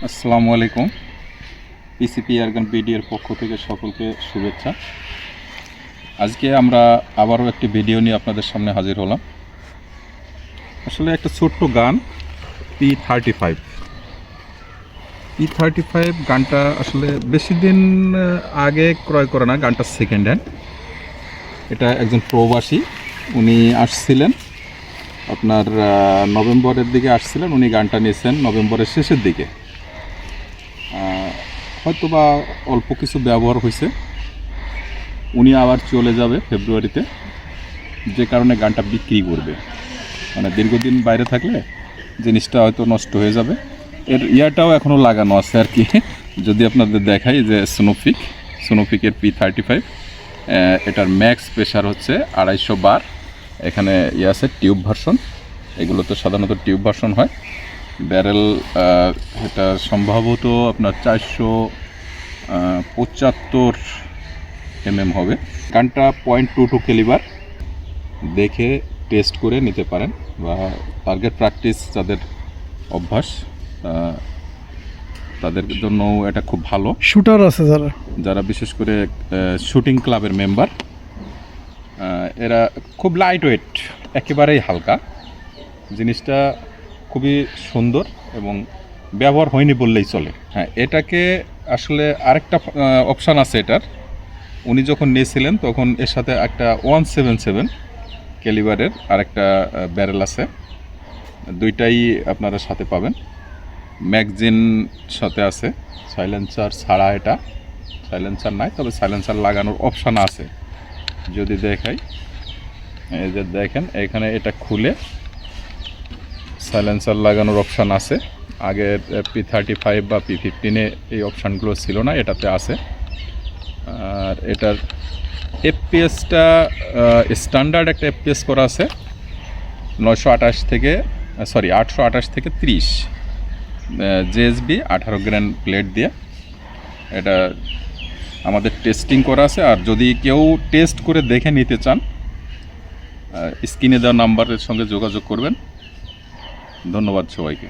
আসসালামু আলাইকুম। PCP airgun বিডিএর পক্ষ থেকে সকলকে শুভেচ্ছা। আজকে আমরা আবারও একটি ভিডিও নিয়ে আপনাদের সামনে হাজির হলাম। আসলে একটা ছোট্ট গান P35 গানটা আসলে বেশি দিন আগে ক্রয় করা না, গানটা সেকেন্ড হ্যান্ড। এটা একজন প্রবাসী, উনি আসছিলেন আপনার নভেম্বরের দিকে আসছিলেন। উনি গানটা নিয়েছেন নভেম্বরের শেষের দিকে, হয়তো বা অল্প কিছু ব্যবহার হয়েছে। উনি আবার চলে যাবে ফেব্রুয়ারিতে, যে কারণে গানটা বিক্রি করবে। মানে দীর্ঘদিন বাইরে থাকলে জিনিসটা হয়তো নষ্ট হয়ে যাবে। এর ইয়াটাও এখনও লাগানো আছে আর কি। যদি আপনাদের দেখাই যে সোনোফিকের P35, এটার ম্যাক্স প্রেশার হচ্ছে 250 বার। এখানে ইয়ে আছে টিউব ভার্সন, এগুলো তো সাধারণত টিউব ভার্সন হয়। ব্যারেল এটা সম্ভবত আপনার 475 mm হবে। গানটা 0.22 ক্যালিবার, দেখে টেস্ট করে নিতে পারেন, বা টার্গেট প্র্যাকটিস যাদের অভ্যাস তাদের জন্য এটা খুব ভালো। শুটার আছে যারা বিশেষ করে শুটিং ক্লাবের মেম্বার, এরা খুব লাইট ওয়েট, একেবারেই হালকা। জিনিসটা খুবই সুন্দর এবং ব্যবহার হয়নি বললেই চলে। হ্যাঁ, এটাকে আসলে আরেকটা অপশান আছে এটার। উনি যখন নিয়েছিলেন তখন এর সাথে একটা 177 ক্যালিবারের আরেকটা ব্যারেল আছে, দুইটাই আপনারা সাথে পাবেন। ম্যাগজিন সাথে আছে, সাইলেন্সার ছাড়া। এটা সাইলেন্সার নাই, তবে সাইলেন্সার লাগানোর অপশান আছে। যদি দেখাই, এই যে দেখেন এখানে এটা খুলে সাইলেন্সার লাগানোর অপশান আছে। আগে P35 বা P15-এ এই অপশানগুলো ছিল না, এটাতে আছে। আর এটার এফপিএসটা স্ট্যান্ডার্ড একটা এফপিএস করা আছে 828 থেকে 30 জেএসবি 18 গ্রেন প্লেট দিয়ে। এটা আমাদের টেস্টিং করা আছে। আর যদি কেউ টেস্ট করে দেখে নিতে চান, স্ক্রিনে দেওয়া নাম্বারের সঙ্গে যোগাযোগ করবেন। ধন্যবাদ সবাইকে।